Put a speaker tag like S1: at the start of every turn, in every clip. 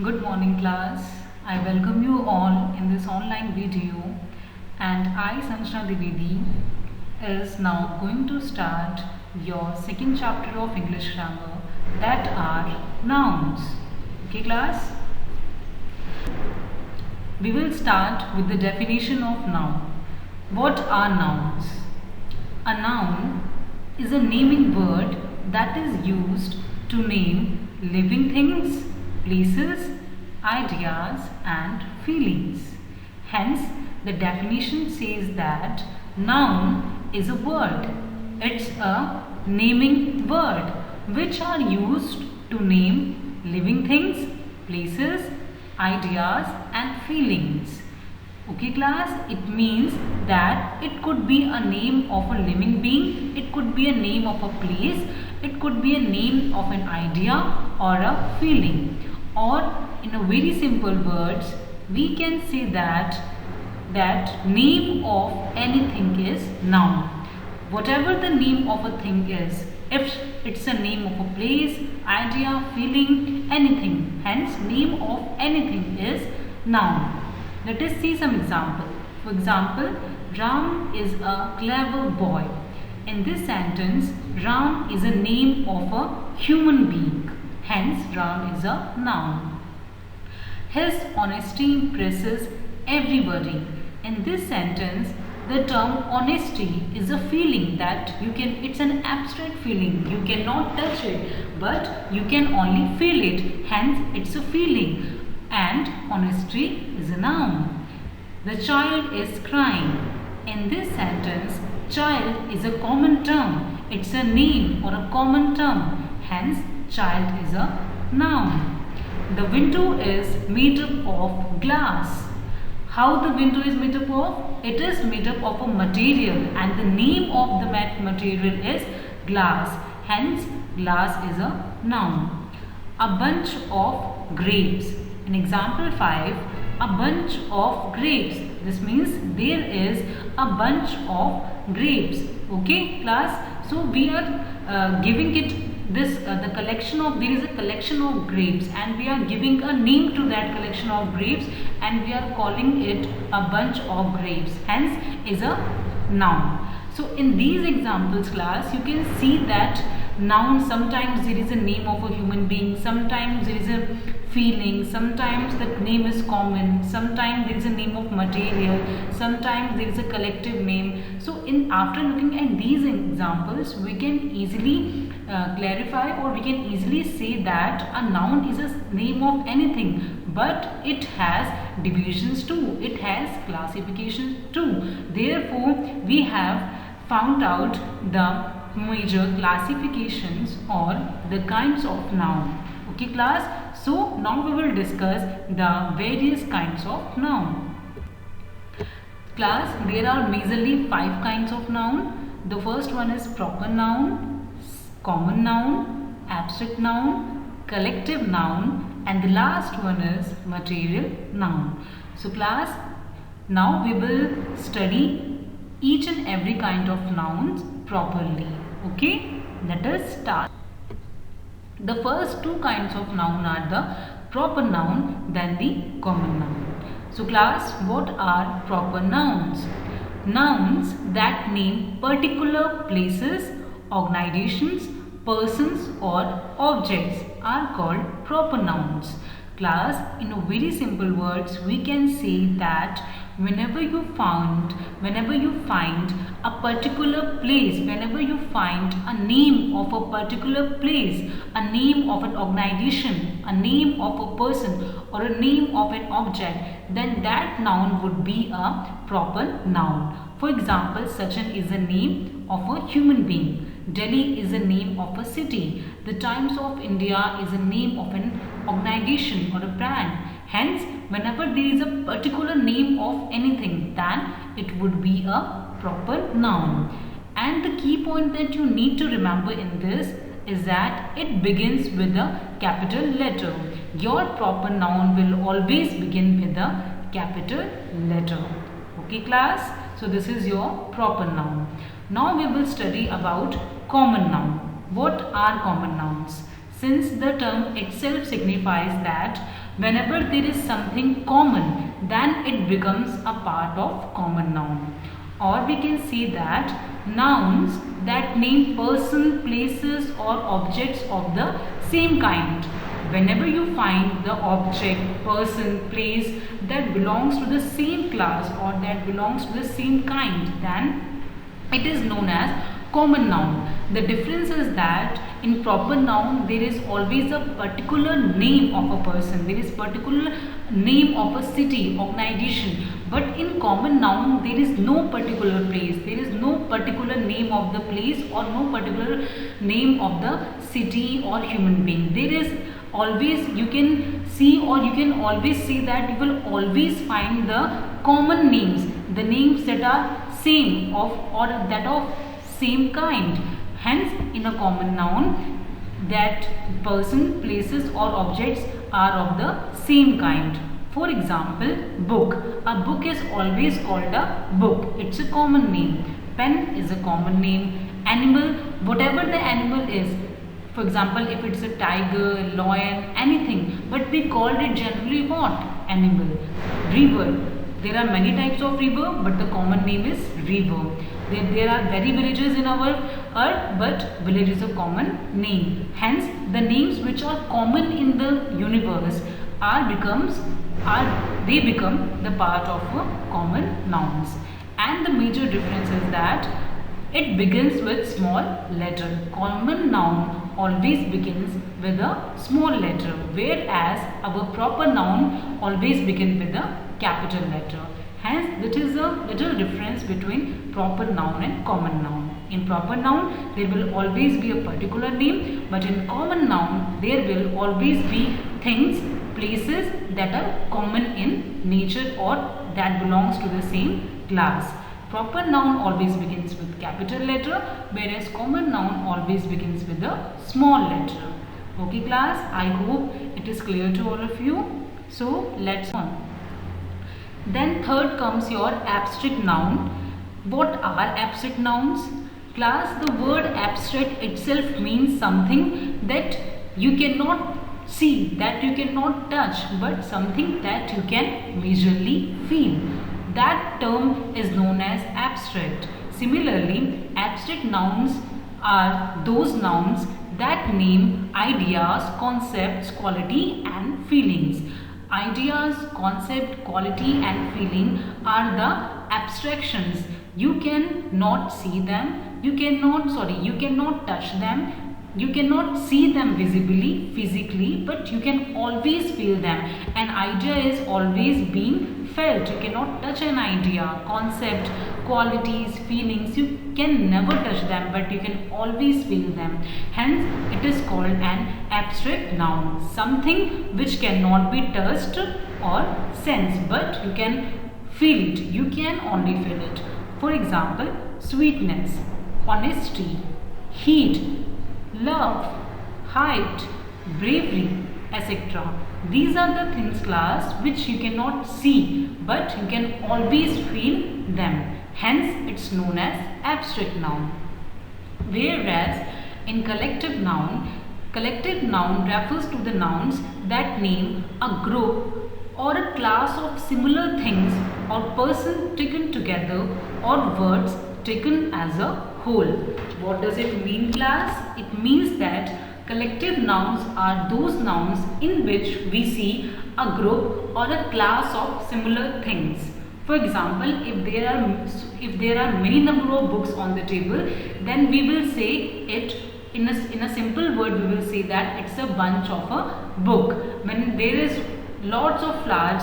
S1: Good morning class. I welcome you all in this online video and I Sanjana Divedi is now going to start your second chapter of English grammar, that are nouns. Okay class? We will start with the definition of noun. What are nouns? A noun is a naming word that is used to name living things, places, ideas and feelings. Hence, the definition says that noun is a word. It's a naming word which are used to name living things, places, ideas and feelings. Okay class, it means that it could be a name of a living being, it could be a name of a place, it could be a name of an idea or a feeling. Or in a very simple words, we can say that name of anything is noun. Whatever the name of a thing is, if it's a name of a place, idea, feeling, anything, hence name of anything is noun. Let us see some example. For example, Ram is a clever boy. In this sentence, Ram is a name of a human being. Hence, Ram is a noun. His honesty impresses everybody. In this sentence, the term honesty is a feeling that it's an abstract feeling. You cannot touch it, but you can only feel it. Hence, it's a feeling. And honesty is a noun. The child is crying. In this sentence, child is a common term. It's a name or a common term. Hence, child is a noun. The window is made up of glass. How the window is made up of? It is made up of a material and the name of the material is glass. Hence, glass is a noun. A bunch of grapes. In example 5, a bunch of grapes. This means there is a bunch of grapes. Okay class? So we are giving it this the collection of, there is a collection of grapes and we are giving a name to that collection of grapes and we are calling it a bunch of grapes. Hence is a noun. So in these examples class, you can see that noun, sometimes there is a name of a human being, sometimes there is a feeling, sometimes the name is common, sometimes there is a name of material, sometimes there is a collective name. So after looking at these examples, we can easily clarify, or we can easily say that a noun is a name of anything, but it has divisions too, it has classifications too. Therefore, we have found out the major classifications or the kinds of noun. Okay class, so now we will discuss the various kinds of noun. Class, there are majorly 5 kinds of noun. The first one is proper noun, common noun, abstract noun, collective noun, and the last one is material noun. So class, now we will study each and every kind of nouns properly. Okay, let us start. The first 2 kinds of noun are the proper noun, then the common noun. So class, what are proper nouns? Nouns that name particular places, organizations, persons or objects are called proper nouns. Class, in a very simple words, we can say that whenever you find a particular place, whenever you find a name of a particular place, a name of an organization, a name of a person or a name of an object, then that noun would be a proper noun. For example, Sachin is a name of a human being. Delhi is a name of a city. The Times of India is a name of an organization or a brand. Hence, whenever there is a particular name of anything, then it would be a proper noun. And the key point that you need to remember in this is that it begins with a capital letter. Your proper noun will always begin with a capital letter. Okay class? So this is your proper noun. Now we will study about common noun. What are common nouns? Since the term itself signifies that Whenever there is something common, then it becomes a part of common noun. Or we can say that nouns that name person, places or objects of the same kind. Whenever you find the object, person, place that belongs to the same class or that belongs to the same kind, then it is known as common noun. The difference is that in proper noun there is always a particular name of a person, there is particular name of a city, organization. But in common noun there is no particular place, there is no particular name of the place or no particular name of the city or human being. There is always, you can see or you can always say that you will always find the common names, the names that are same of or that of same kind. Hence in a common noun that person, places or objects are of the same kind. For example, book. A book is always called a book. It's a common name. Pen is a common name. Animal, whatever the animal is. For example, if it's a tiger, lion, anything. But we called it generally what? Animal. River. There are many types of river, but the common name is river. There are very villages in our earth, but village is a common name. Hence, the names which are common in the universe become the part of common nouns. And the major difference is that it begins with small letter. Common noun always begins with a small letter, whereas our proper noun always begins with a capital letter. Hence, that is a little difference between proper noun and common noun. In proper noun, there will always be a particular name, but in common noun, there will always be things, places that are common in nature or that belongs to the same class. Proper noun always begins with capital letter, whereas common noun always begins with a small letter. Okay class, I hope it is clear to all of you. So let's on. Then third comes your abstract noun. What are abstract nouns? Class, the word abstract itself means something that you cannot see, that you cannot touch, but something that you can visually feel. That term is known as abstract. Similarly, abstract nouns are those nouns that name ideas, concepts, quality and feelings. Ideas, concept, quality and feeling are the abstractions. You cannot see them, you cannot touch them, you cannot see them visibly, physically, but you can always feel them. An idea is always being felt. You cannot touch an idea, concept, qualities, feelings, you can never touch them, but you can always feel them. Hence, it is called an abstract noun. Something which cannot be touched or sensed, but you can feel it. You can only feel it. For example, sweetness, honesty, heat, love, height, bravery, etc. These are the things, class, which you cannot see, but you can always feel them. Hence, it's known as abstract noun. Whereas, in collective noun refers to the nouns that name a group or a class of similar things or person taken together or words taken as a whole. What does it mean, class? It means that collective nouns are those nouns in which we see a group or a class of similar things. For example, if there are many number of books on the table, then we will say it in a simple word. We will say that it's a bunch of a book. When there is lots of flowers,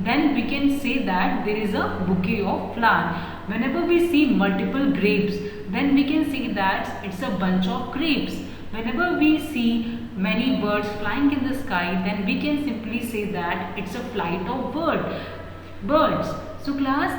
S1: then we can say that there is a bouquet of flowers. Whenever we see multiple grapes, then we can say that it's a bunch of grapes. Whenever we see many birds flying in the sky, then we can simply say that it's a flight of birds. So class,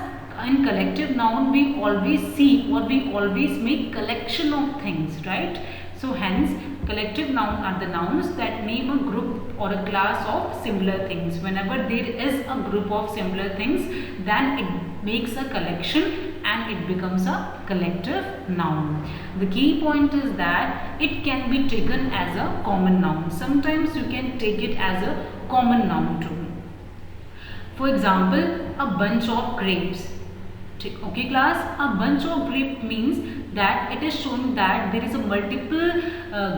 S1: in collective noun we always see or we always make collection of things, right? So hence, collective noun are the nouns that name a group or a class of similar things. Whenever there is a group of similar things, then it makes a collection and it becomes a collective noun. The key point is that it can be taken as a common noun. Sometimes you can take it as a common noun too. For example, a bunch of grapes. Okay class, a bunch of grape means that it is showing that there is a multiple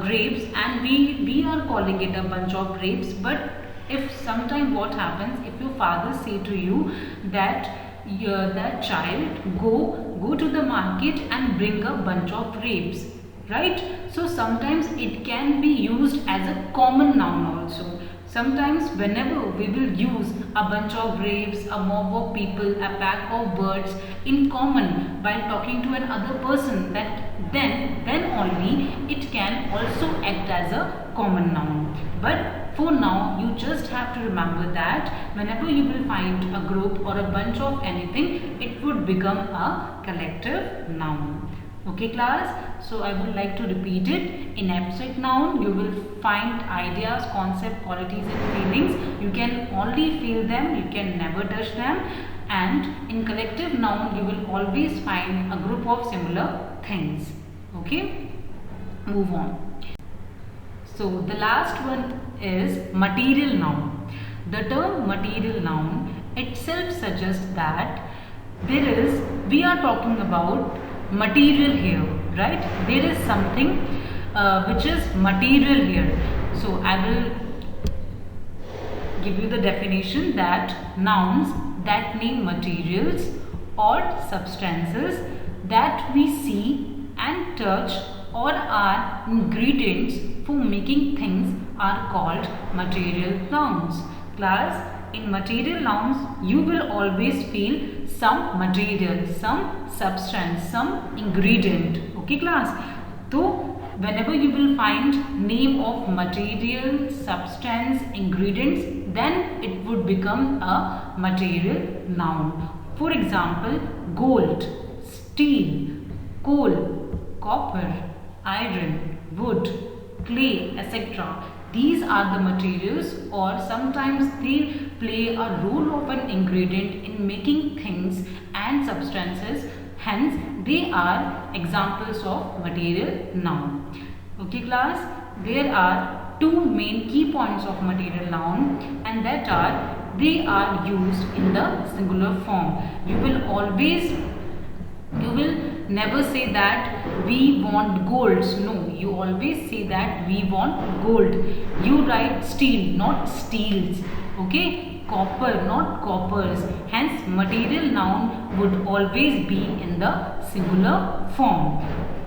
S1: grapes and we are calling it a bunch of grapes. But if sometime what happens, if your father say to you that that child go to the market and bring a bunch of grapes, right? So sometimes it can be used as a common noun also. Sometimes whenever we will use a bunch of grapes, a mob of people, a pack of birds in common while talking to another person, that then only it can also act as a common noun. But for now, you just have to remember that whenever you will find a group or a bunch of anything, it would become a collective noun. Okay class, so I would like to repeat it. In abstract noun, you will find ideas, concept, qualities and feelings. You can only feel them, you can never touch them. And in collective noun, you will always find a group of similar things. Okay, move on. So the last one is material noun. The term material noun itself suggests that we are talking about material here, right? There is something which is material here. So I will give you the definition that nouns that name materials or substances that we see and touch or are ingredients for making things are called material nouns. Class, in material nouns, you will always feel some material, some substance, some ingredient. Okay class? So whenever you will find name of material, substance, ingredients, then it would become a material noun. For example, gold, steel, coal, copper, iron, wood, clay, etc. These are the materials, or sometimes they play a role of an ingredient in making things and substances. Hence, they are examples of material noun. Okay class, there are two main key points of material noun, and that are they are used in the singular form. You will never say that we want golds. No, you always say that we want gold. You write steel, not steels. Okay, copper, not coppers. Hence, material noun would always be in the singular form.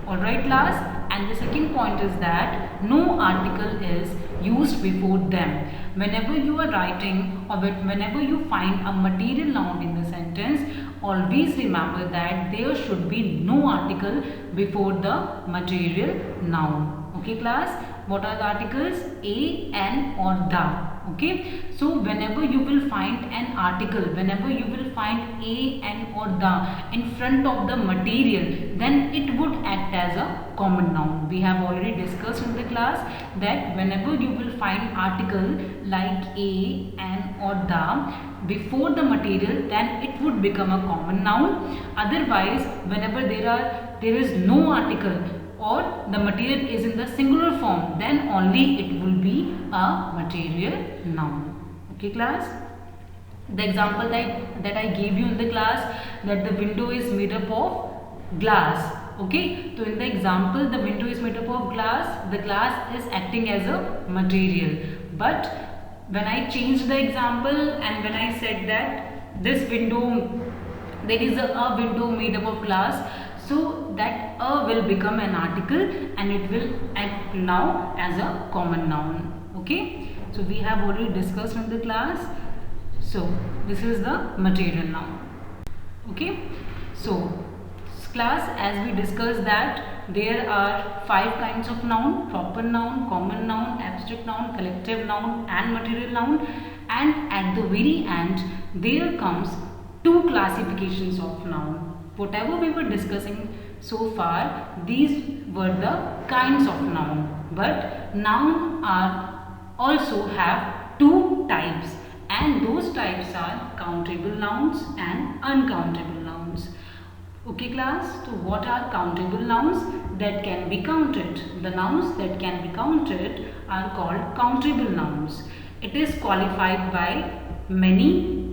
S1: Alright class, and the second point is that no article is used before them. Whenever you are writing or whenever you find a material noun in the sentence, always remember that there should be no article before the material noun. Okay class, what are the articles? A, an or the. Okay, so whenever you will find an article, whenever you will find a, an or the in front of the material, then it would act as a common noun. We have already discussed in the class that whenever you will find article like a, an or the before the material, then it would become a common noun. Otherwise, whenever there is no article or the material is in the singular form, then only it will be a material noun. Okay class, the example that I gave you in the class, that the window is made up of glass. Okay, so in the example, the window is made up of glass, the glass is acting as a material. But when I changed the example and when I said that this window, there is a window made up of glass, so that a will become an article and it will act now as a common noun. Okay, so we have already discussed in the class. So this is the material noun. Okay, so class, as we discussed that there are 5 kinds of noun: proper noun, common noun, abstract noun, collective noun and material noun. And at the very end there comes 2 classifications of noun. Whatever we were discussing so far, these were the kinds of noun, but noun are also have 2 types, and those types are countable nouns and uncountable nouns. Okay class, so what are countable nouns that can be counted? The nouns that can be counted are called countable nouns. It is qualified by many,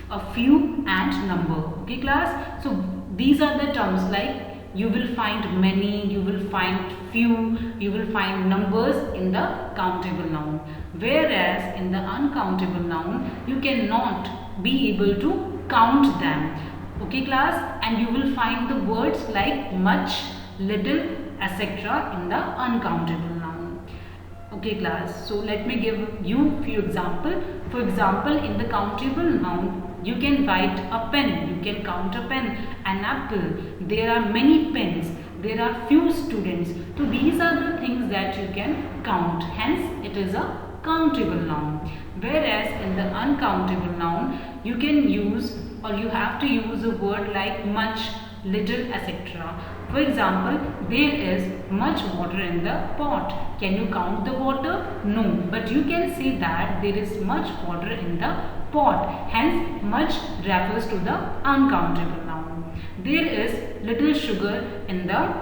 S1: a few and number. Okay class, so these are the terms like you will find many, you will find few, you will find numbers in the countable noun. Whereas in the uncountable noun, you cannot be able to count them. Okay class, and you will find the words like much, little, etc. in the uncountable noun. Okay class, so let me give you few example. For example, in the countable noun, you can write a pen, you can count a pen, an apple, there are many pens, there are few students. So these are the things that you can count, hence it is a countable noun. Whereas in the uncountable noun, you can use or you have to use a word like much, little, etc. For example, there is much water in the pot. Can you count the water? No, but you can say that there is much water in the pot. Hence, much refers to the uncountable noun. There is little sugar in the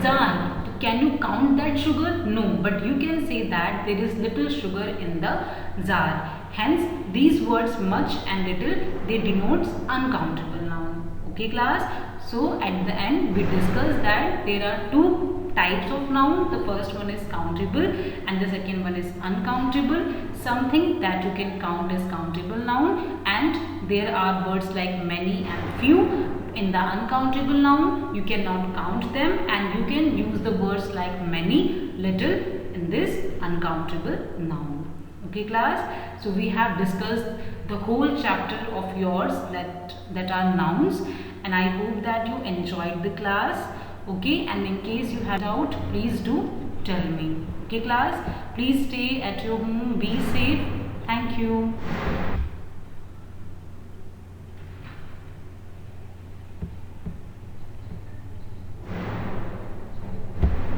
S1: jar. Can you count that sugar? No, but you can say that there is little sugar in the jar. Hence, these words much and little, they denotes uncountable noun. Okay class? So, at the end, we discussed that there are two types of noun. The first one is countable and the second one is uncountable. Something that you can count is countable noun, and there are words like many and few. In the uncountable noun, you cannot count them, and you can use the words like many, little in this uncountable noun. Okay class, so we have discussed the whole chapter of yours that are nouns, and I hope that you enjoyed the class. Okay, and in case you had doubt, please do tell me. Okay class, please stay at your home, be safe. Thank you.